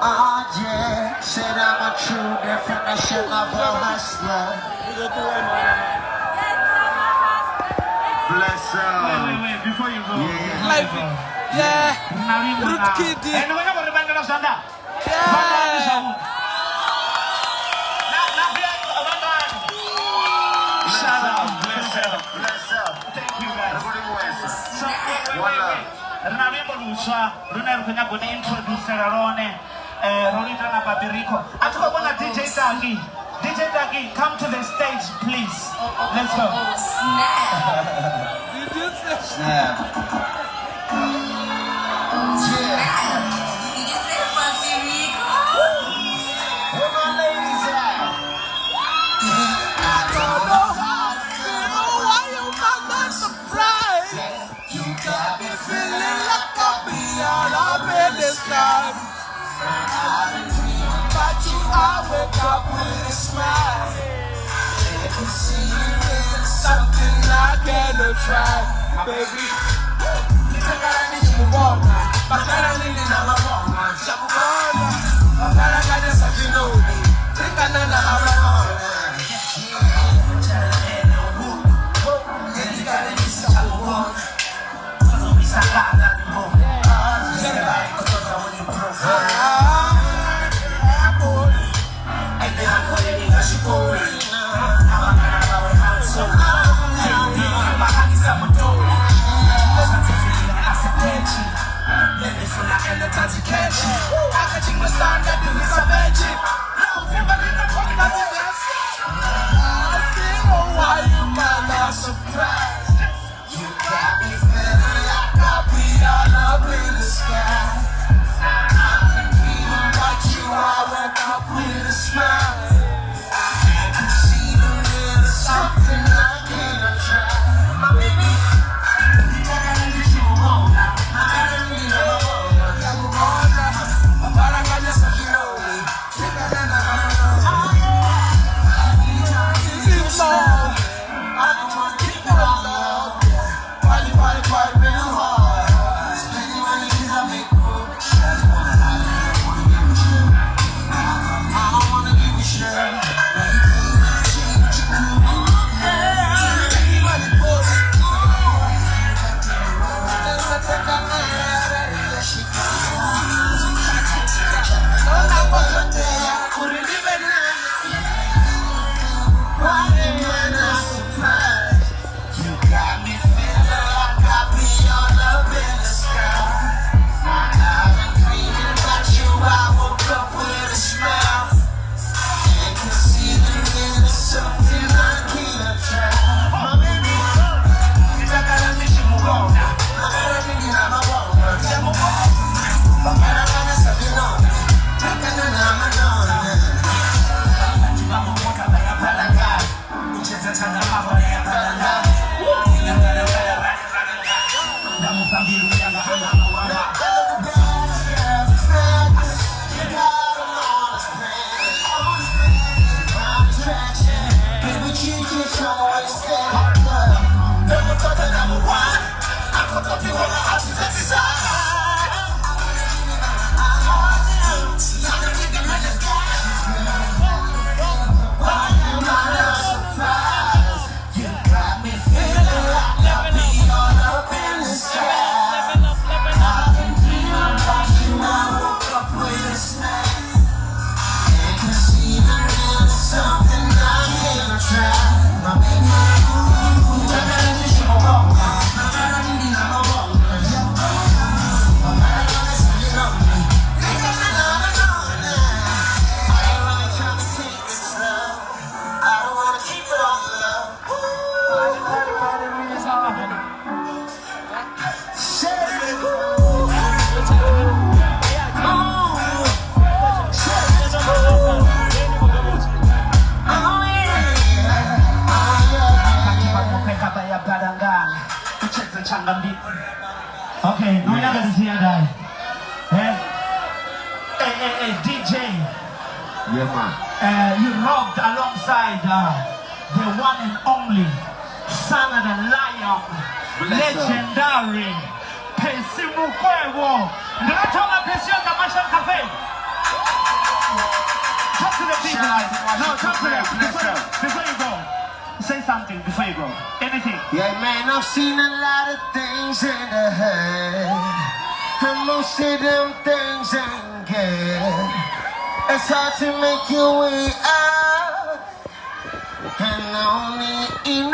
Oh yeah, said I'm a true definition of a hustler. Bless her. Wait, before you go. Live. Yeah. Root Kid. And we're going to bang on Sanda. Yeah. Shout out. Bless her. Bless her. Thank you guys. So, wait. Rinavimbo lusha, runarukunya kune introduce rarone, Rorita na Papirico. Atukabona DJ Dagi. DJ Dagi, come to the stage, please. Let's go. Did you say? Snap. Did you say Papirico? Where my ladies at? I don't know why you got that surprise. You got me feeling like I'll be all up in the sky. I've been dreaming about you, I wake up with a smile. I can see you in something I cannot try, baby. Okay, no one else here, guy. Hey, DJ. Yeah, man. You rocked alongside the one and only son of the lion, legendary Pesimu Kwewo. Ndio Pesi on the Marshall Cafe. No, talk to them. Before you go, say something before you go. Anything. Yeah, man, I've seen a lot of things in the head, and most of them things ain't good. It's hard to make your way out, and only in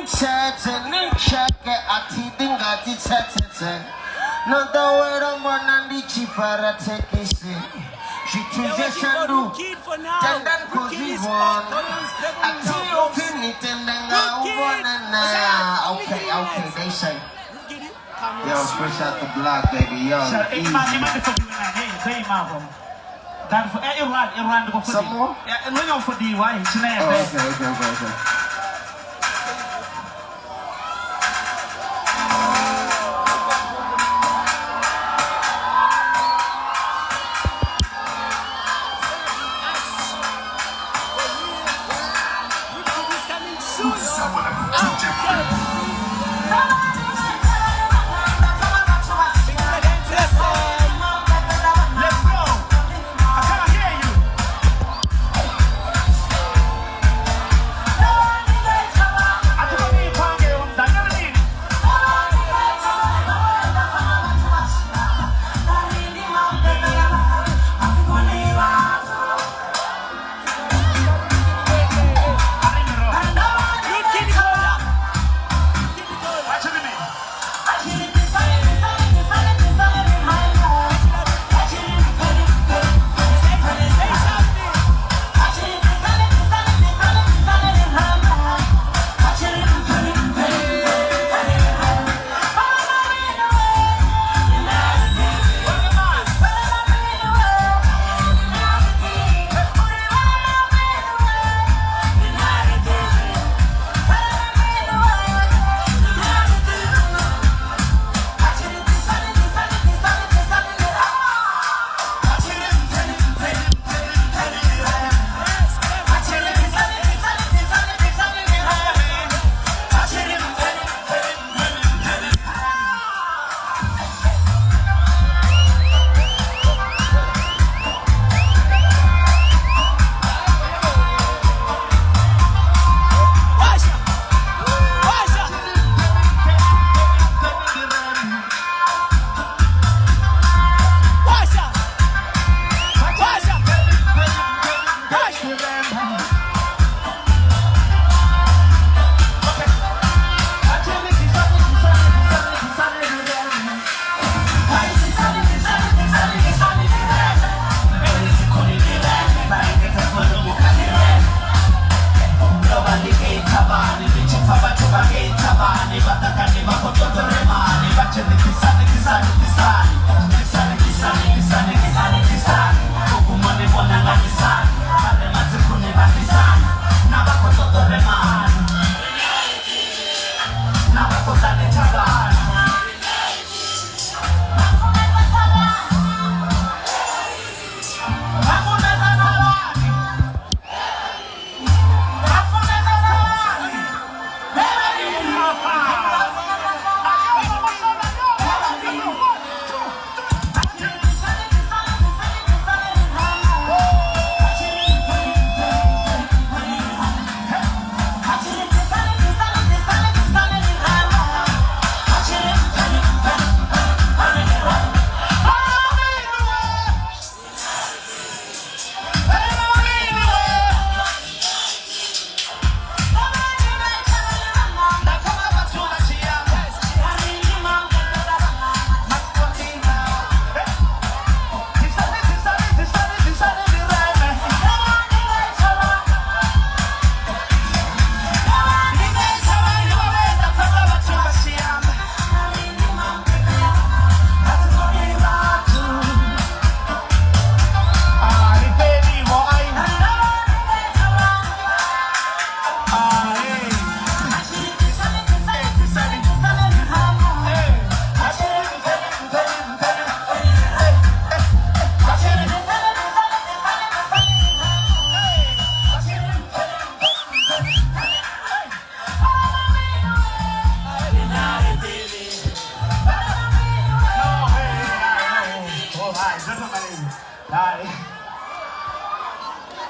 chat and in check I think I did chat. Not the way I'm on the cheaper take it. She chooses to do. Then that cause we won. I tell you, open it and then I won and okay, they say. Yo, fresh out the block, baby, yo. Some more? Yeah, and when you're for DY, it's Okay.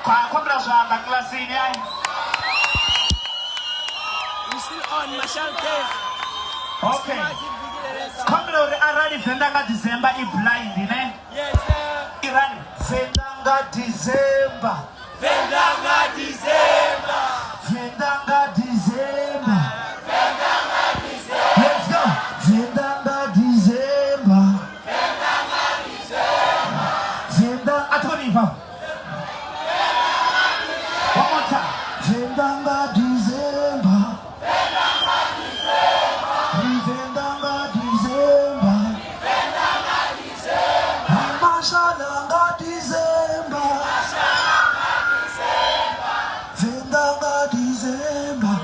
khombela zwanḓa kilasini ai We still on Marshall Cave. okay khombela uri arali venḓa nga December I blind ne Yes, sir. irani venḓa nga December Venga December. venḓa nga December let's go venḓa nga December venḓa athonifa one more time venḓa nga December venḓa nga December mashala nga December venḓa nga December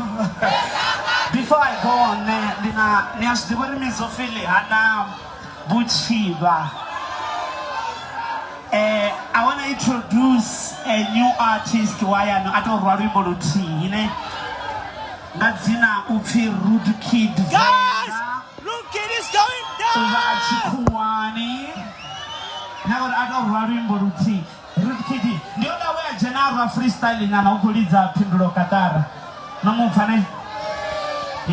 before I go on ni a zwi ḓivha uri Mizofili hana vhutshivha I want to introduce a new artist wayano a tou rwa luimbo luthihi ne nga dzina upfhi Rude Kid Guys, Rude Kid is going vha down. a tshikhuwani na uri a tou rwa luimbo luthihi Rude Kid ndi ola we a dzhena a rwa freestyle nyana u khou lidza phindulo katara no mupfa ne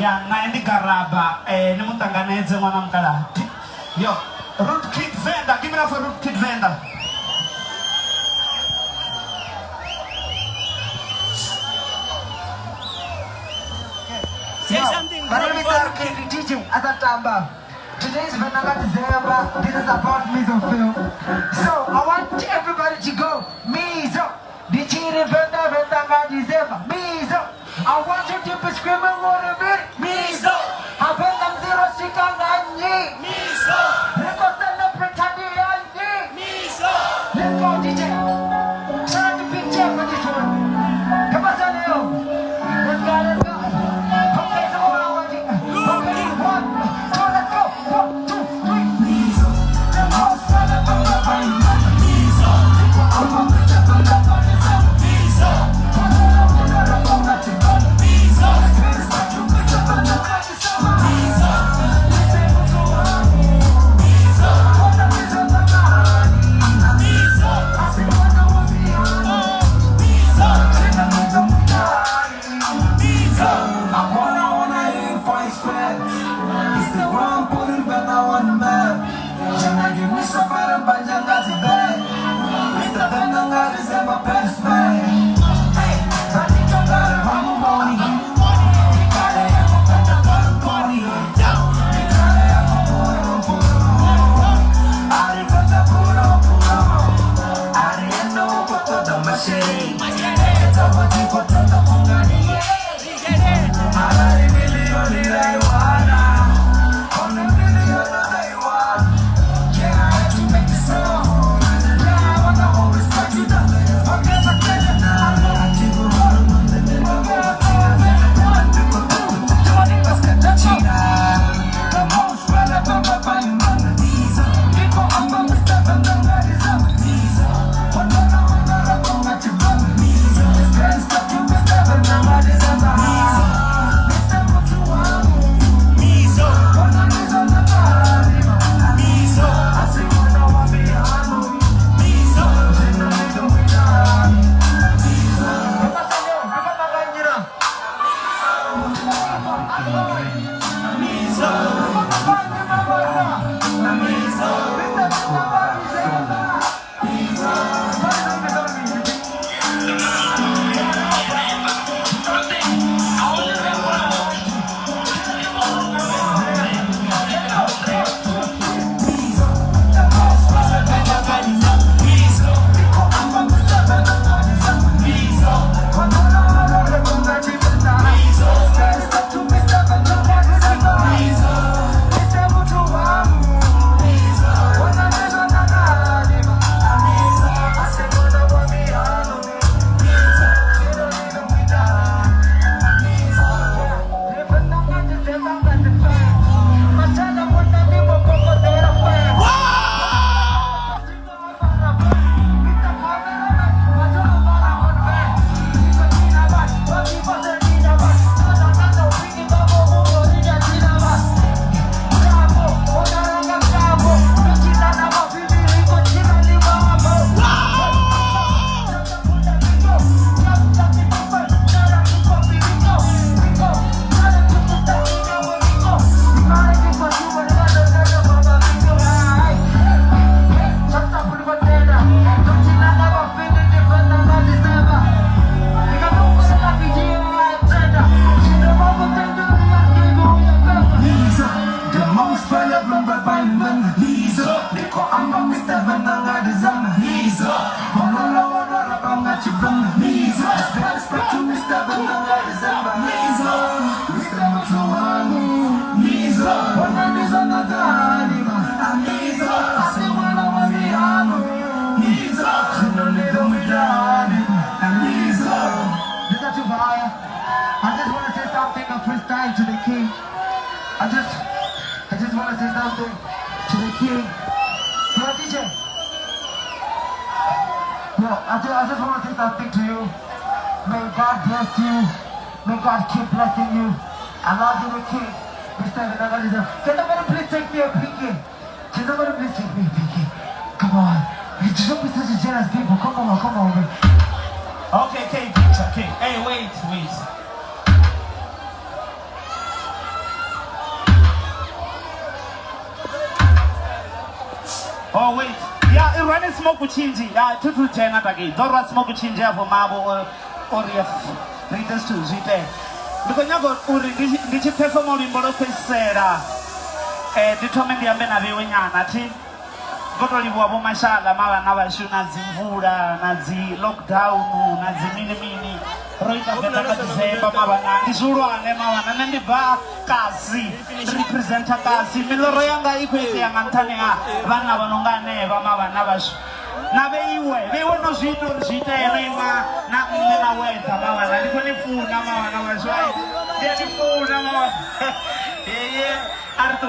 ya naye ndi garaba ni mu ṱanganedze ṅwana mukalaha yo Rude Kid Venda give it up for Rude Kid Venda Say something. My name is Rude RK DJ Atatamba. Today's Venanga December. This is about Mizofil. So I want everybody to go Mizo. Dichiri Venanga December. Mizo. I want you to be screaming more a bit. Mizo. Havenda Zero Shikangani. Mizo. Let's stand up Pretandi. Mizo. Let's go DJ. Turn the picture for this one. Come on, Sanyo. Let's go, let's go. Okay, so all I want you. Okay, 1, 2, let's go. 1, 2, 3. Mizo. The most valuable of my life. Mizo. I'm a step on the body. Mizo. Okay. I just want to say something to the king. Yo, DJ. Yo, I just want to say something to you. May God bless you. May God keep blessing you. I love you, the king. Mr. Vinagalism. Can somebody please take me a pinky? Can somebody please take me a pinky? Come on. You don't be such a jealous people. Come on, man. Okay, picture, okay. Hey, wait. Oh, wait. Yeah, running smoke uchinji. Yeah, tutu tena taki. Dora smoke uchinji hapo mabo or yes. Readers to zite. Because nyago uri ndichi perform ulimbolo pesera. Determine the ambena viwenyana ti. Goto libuwa mashala mawa nabashuna zimvura nazi lockdown nazi mini roita beta kazemba mawa na izurwane mawa na nendi ba kasi representa kasi miloro yanga ikwete yanga ntane ha bana banongane ba mawa nabashu nabe iwe no zito ziterema na mmena weta mawa na ndiko nifuna mawa nabashu ai nifuna mawa arto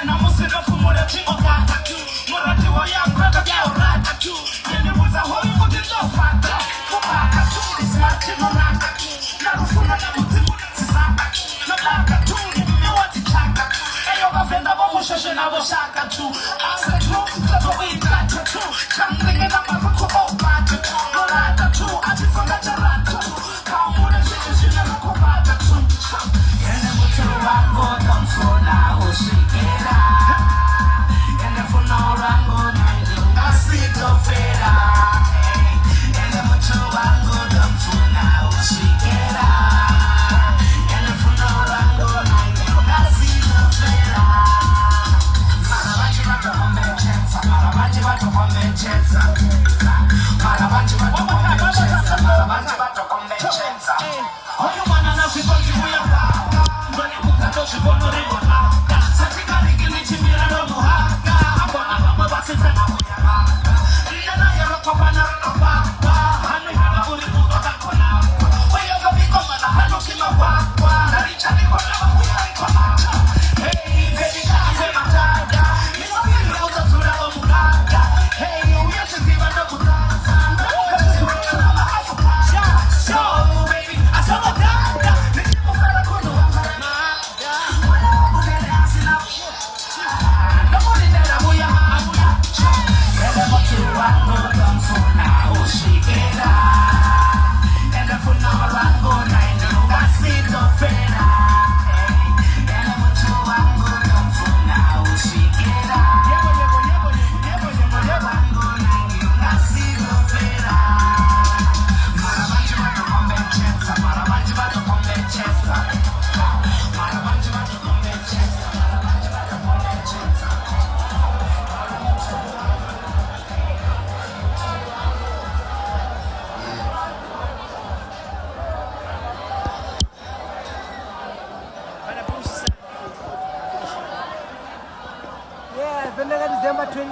Namusi no kumura chimo kata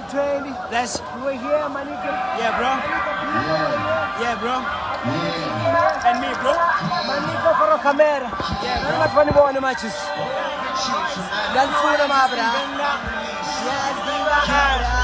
trendy. That's we're here, my nigga. Yeah, bro. Yeah, bro. And me, bro. My nigga for a camera. Yeah, bro. Not funny more on the matches. That's food, my brother. Yes,